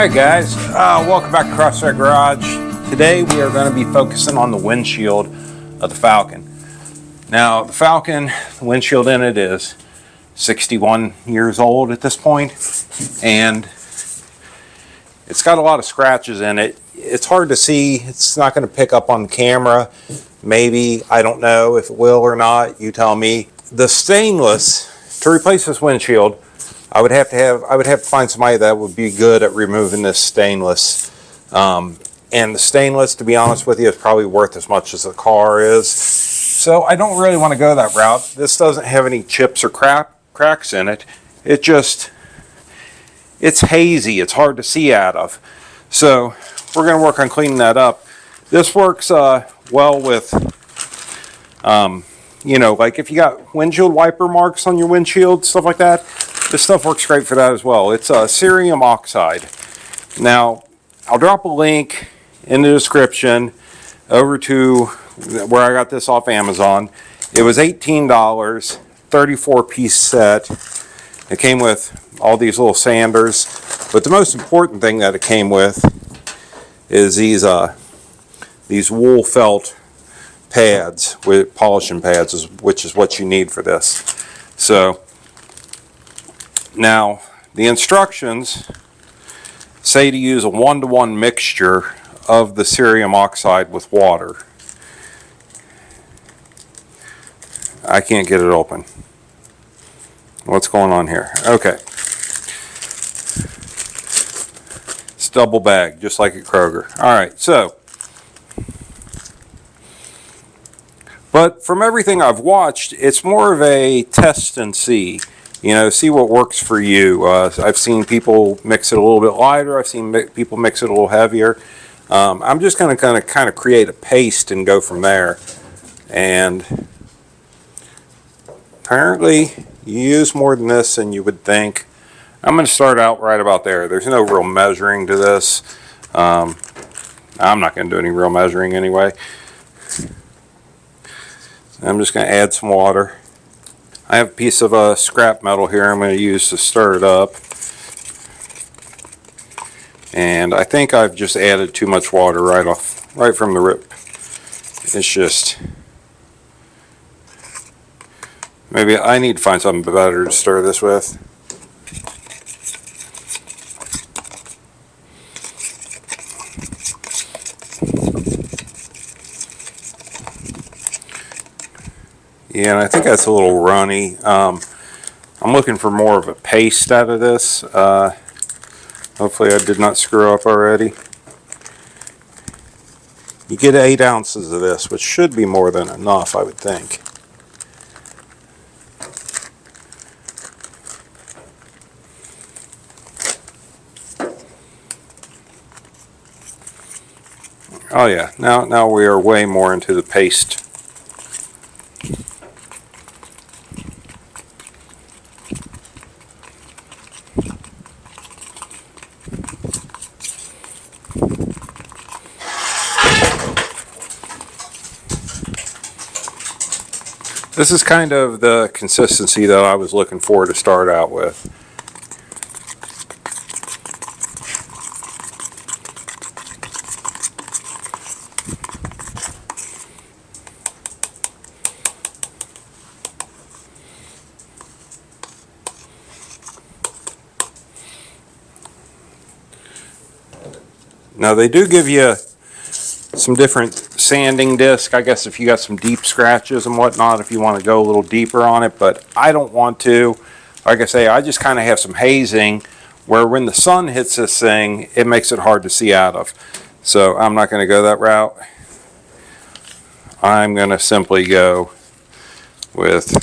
Hi guys, welcome back to CrossFit Garage. Today we are going to be focusing on the windshield of the Falcon. Now the Falcon, the windshield in it is 61 years old at this point, and it's got a lot of scratches in it. It's hard to see, it's not going to pick up on camera. Maybe, I don't know if it will or not, you tell me. The stainless, to replace this windshield, I would have to find somebody that would be good at removing this stainless. And the stainless, to be honest with you, is probably worth as much as the car is. So I don't really want to go that route. This doesn't have any chips or cracks in it. It's hazy. It's hard to see out of. So we're going to work on cleaning that up. This works well with, like if you got windshield wiper marks on your windshield, stuff like that. This stuff works great for that as well. It's Cerium Oxide. Now, I'll drop a link in the description over to where I got this off Amazon. It was $18, 34-piece set. It came with all these little sanders. But the most important thing that it came with is these wool felt pads with polishing pads, which is what you need for this. So now the instructions say to use a 1-to-1 mixture of the cerium oxide with water. I can't get it open. What's going on here? Okay. It's double bagged, just like at Kroger. Alright, so. But from everything I've watched, it's more of a test and see. See what works for you. I've seen people mix it a little bit lighter. I've seen people mix it a little heavier. I'm just going to kind of create a paste and go from there. And apparently you use more than this than you would think. I'm going to start out right about there. There's no real measuring to this. I'm not going to do any real measuring anyway. I'm just going to add some water. I have a piece of scrap metal here I'm going to use to stir it up. And I think I've just added too much water right from the rip. It's just, maybe I need to find something better to stir this with. Yeah, and I think that's a little runny. I'm looking for more of a paste out of this. Hopefully I did not screw up already. You get 8 ounces of this, which should be more than enough, I would think. Oh yeah, now we are way more into the paste. This is kind of the consistency that I was looking for to start out with. Now they do give you some different sanding disc, I guess, if you got some deep scratches and whatnot, if you want to go a little deeper on it, but I don't want to. Like I say, I just kind of have some hazing where when the sun hits this thing, it makes it hard to see out of. So I'm not going to go that route. I'm going to simply go with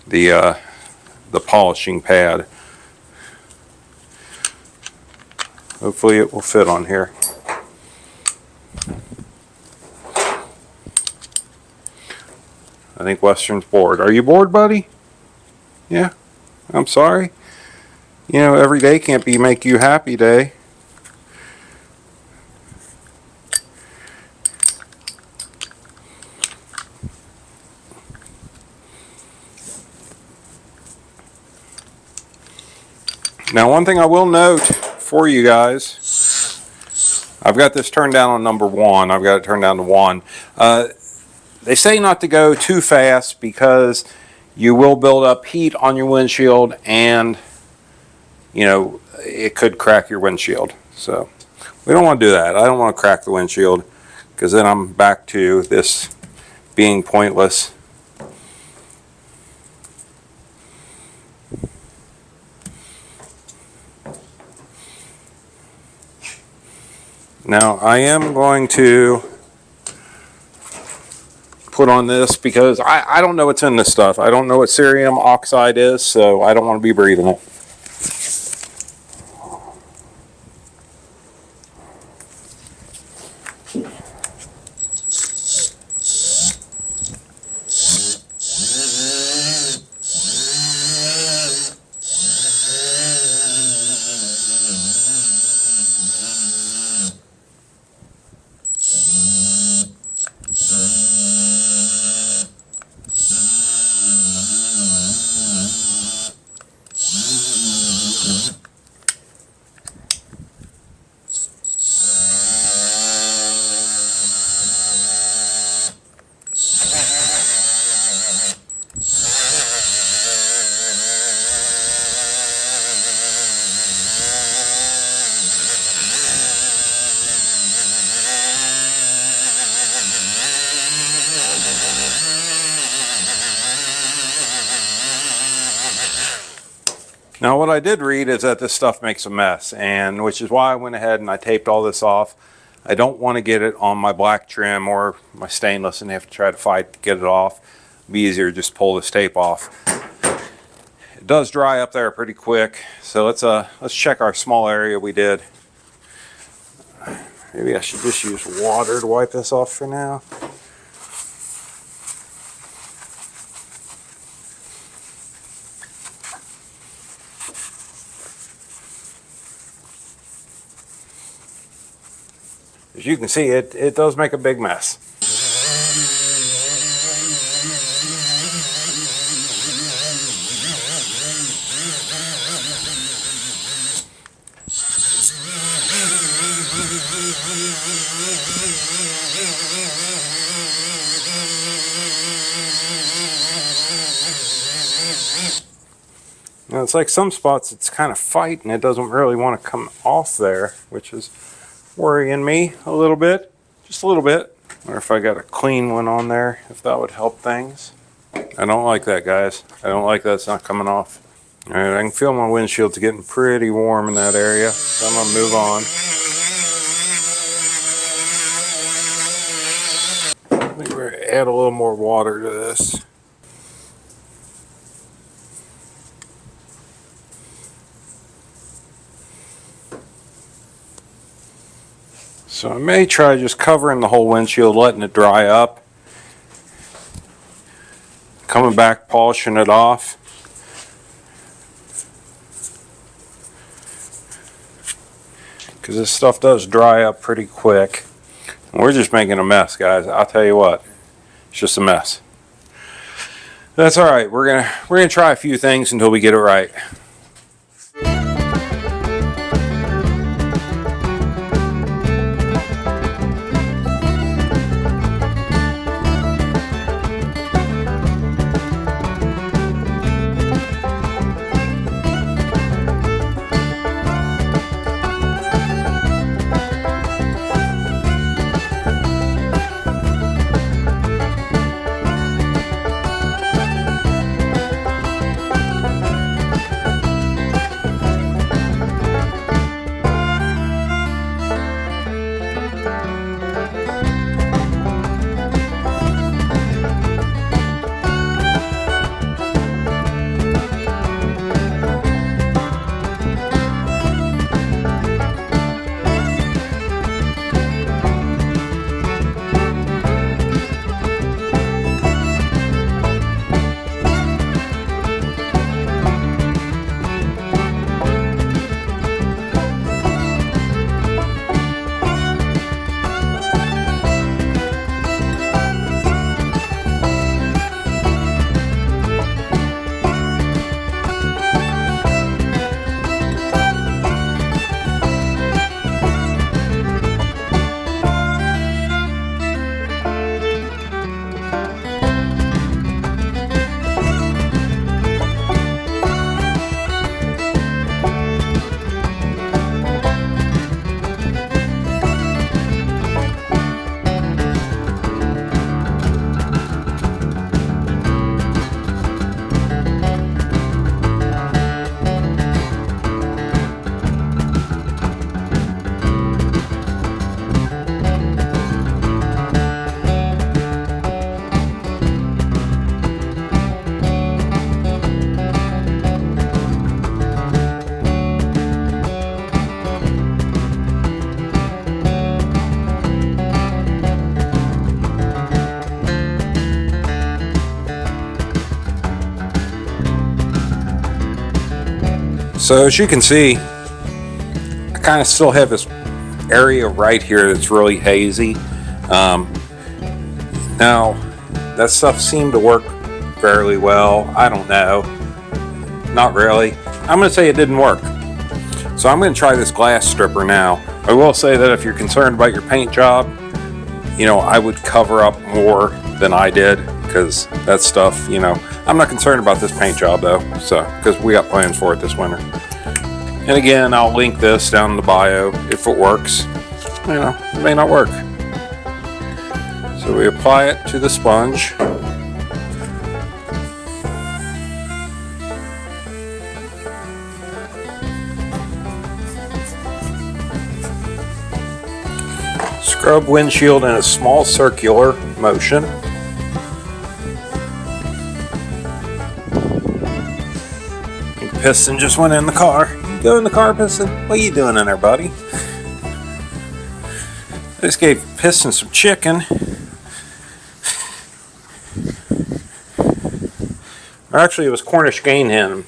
the polishing pad. Hopefully it will fit on here. I think Western's bored. Are you bored, buddy? Yeah? I'm sorry. Every day can't be make you happy day. Now, one thing I will note for you guys. I've got this turned down on number 1. I've got it turned down to 1. They say not to go too fast because you will build up heat on your windshield, and you know, it could crack your windshield. So we don't want to do that. I don't want to crack the windshield, because then I'm back to this being pointless. Now I am going to put on this because I don't know what's in this stuff. I don't know what cerium oxide is, so I don't want to be breathing it. Now what I did read is that this stuff makes a mess, and which is why I went ahead and I taped all this off. I don't want to get it on my black trim or my stainless and have to try to fight to get it off. It'd be easier to just pull this tape off. It does dry up there pretty quick, so let's check our small area we did. Maybe I should just use water to wipe this off for now. As you can see, it does make a big mess. Now it's like some spots it's kind of fighting. It doesn't really want to come off there, which is worrying me a little bit, just a little bit. Or if I got a clean one on there, if that would help things. I don't like that, guys. I don't like that it's not coming off. All right, I can feel my windshield's getting pretty warm in that area, so I'm gonna move on. I think we're gonna add a little more water to this. So I may try just covering the whole windshield, letting it dry up. Coming back, polishing it off. Because this stuff does dry up pretty quick. And we're just making a mess, guys. I'll tell you what, it's just a mess. That's all right. We're gonna try a few things until we get it right. So as you can see, I kind of still have this area right here that's really hazy. Now that stuff seemed to work fairly well. I don't know, not really. I'm going to say it didn't work. So I'm going to try this glass stripper now. I will say that if you're concerned about your paint job, you know, I would cover up more than I did, because that stuff, you know, I'm not concerned about this paint job though, so, because we got plans for it this winter. And again, I'll link this down in the bio if it works. You know, it may not work. So we apply it to the sponge. Scrub windshield in a small circular motion. The piston just went in the car. Go in the car, piston. What are you doing in there, buddy? I just gave piston some chicken. Or actually, it was Cornish game hen.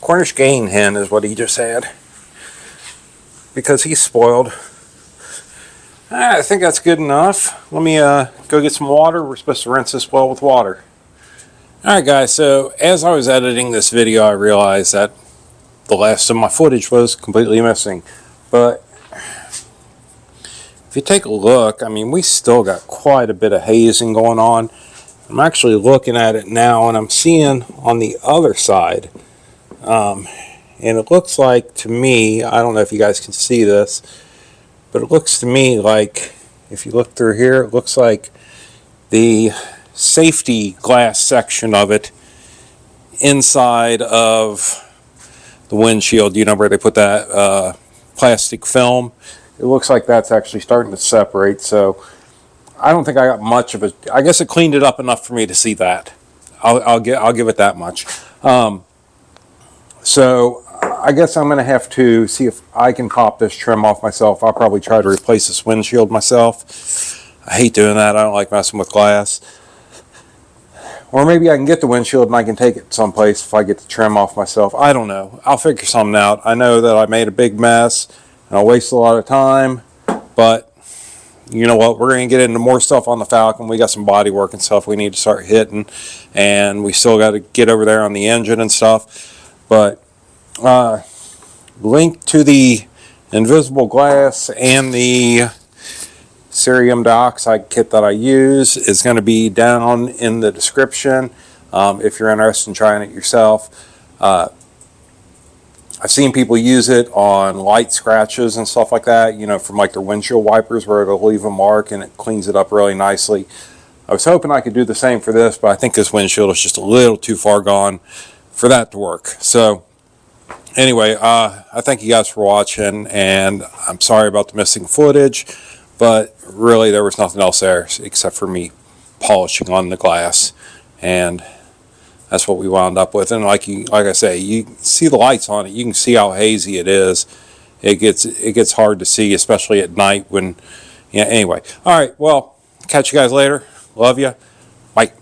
Cornish game hen is what he just had, because he's spoiled. I think that's good enough. Let me go get some water. We're supposed to rinse this well with water. Alright guys, so as I was editing this video, I realized that the last of my footage was completely missing. But if you take a look, I mean, we still got quite a bit of hazing going on. I'm actually looking at it now, and I'm seeing on the other side, and it looks like to me, I don't know if you guys can see this, but it looks to me like, if you look through here, it looks like the safety glass section of it inside of the windshield, you know, where they put that plastic film, it looks like that's actually starting to separate. So I don't think I got much of it. I guess it cleaned it up enough for me to see that. I'll give it that much. So I guess I'm going to have to see if I can pop this trim off myself. I'll probably try to replace this windshield myself. I hate doing that. I don't like messing with glass. Or maybe I can get the windshield and I can take it someplace if I get the trim off myself. I don't know. I'll figure something out. I know that I made a big mess and I wasted a lot of time, but you know what? We're going to get into more stuff on the Falcon. We got some body work and stuff we need to start hitting, and we still got to get over there on the engine and stuff. But link to the invisible glass and the cerium dioxide kit that I use is going to be down in the description if you're interested in trying it yourself. I've seen people use it on light scratches and stuff like that, you know, from like their windshield wipers, where it'll leave a mark and it cleans it up really nicely. I was hoping I could do the same for this, but I think this windshield is just a little too far gone for that to work. So anyway, I thank you guys for watching, and I'm sorry about the missing footage, but really there was nothing else there except for me polishing on the glass, and that's what we wound up with. And like I say, you see the lights on it, you can see how hazy it is. It gets hard to see, especially at night when, yeah, anyway. All right, well, catch you guys later. Love you. Bye.